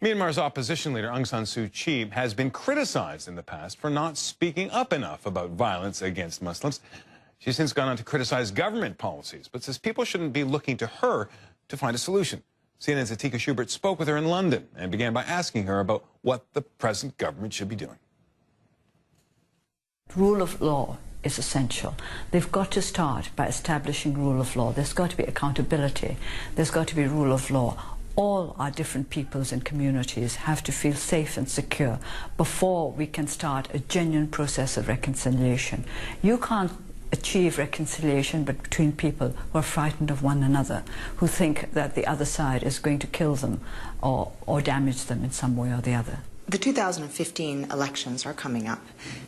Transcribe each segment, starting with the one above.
Myanmar's opposition leader Aung San Suu Kyi has been criticized in the past for not speaking up enough about violence against Muslims. She's since gone on to criticize government policies, but says people shouldn't be looking to her to find a solution. CNN's Atika Schubert spoke with her in London and began by asking her about what the present government should be doing. Rule of law is essential. They've got to start by establishing rule of law. There's got to be accountability. There's got to be rule of law. All our different peoples and communities have to feel safe and secure before we can start a genuine process of reconciliation. You can't achieve reconciliation but between people who are frightened of one another, who think that the other side is going to kill them or damage them in some way or the other. The 2015 elections are coming up,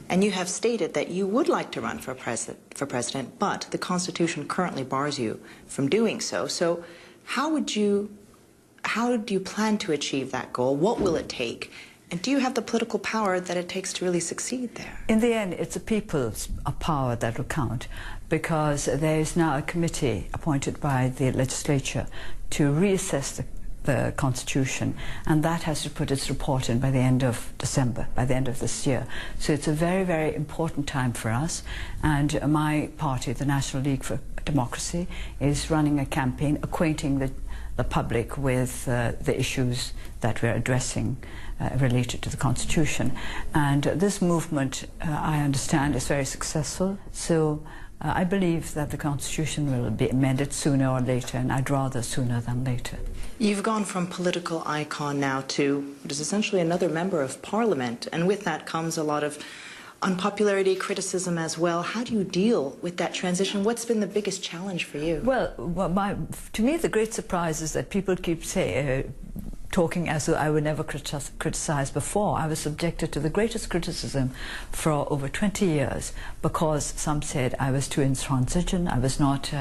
and you have stated that you would like to run for president, but the Constitution currently bars you from doing so. So how do you plan to achieve that goal? What will it take? And do you have the political power that it takes to really succeed there? In the end, it's the people's power that will count, because there is now a committee appointed by the legislature to reassess the Constitution, and that has to put its report in by the end of December, by the end of this year. So it's a very, very important time for us, and my party, the National League for Democracy, is running a campaign acquainting the public with the issues that we're addressing related to the Constitution. And this movement, I understand, is very successful. So I believe that the Constitution will be amended sooner or later, and I'd rather sooner than later. You've gone from political icon now to what is essentially another member of Parliament, and with that comes a lot of unpopularity, criticism as well. How do you deal with that transition? What's been the biggest challenge for you? Well, to me, the great surprise is that people keep talking as though I would never criticize before. I was subjected to the greatest criticism for over 20 years because some said I was too intransigent, I was not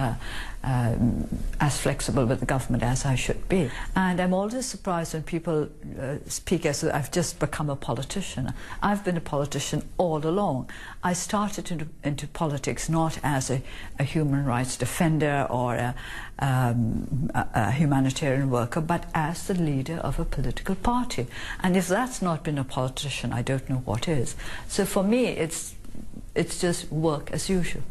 as flexible with the government as I should be. And I'm always surprised when people speak as though I've just become a politician. I've been a politician all along. I started into politics not as a human rights defender or a humanitarian worker, but as the leader of a political party. And if that's not been a politician, I don't know what is. So for me, it's just work as usual.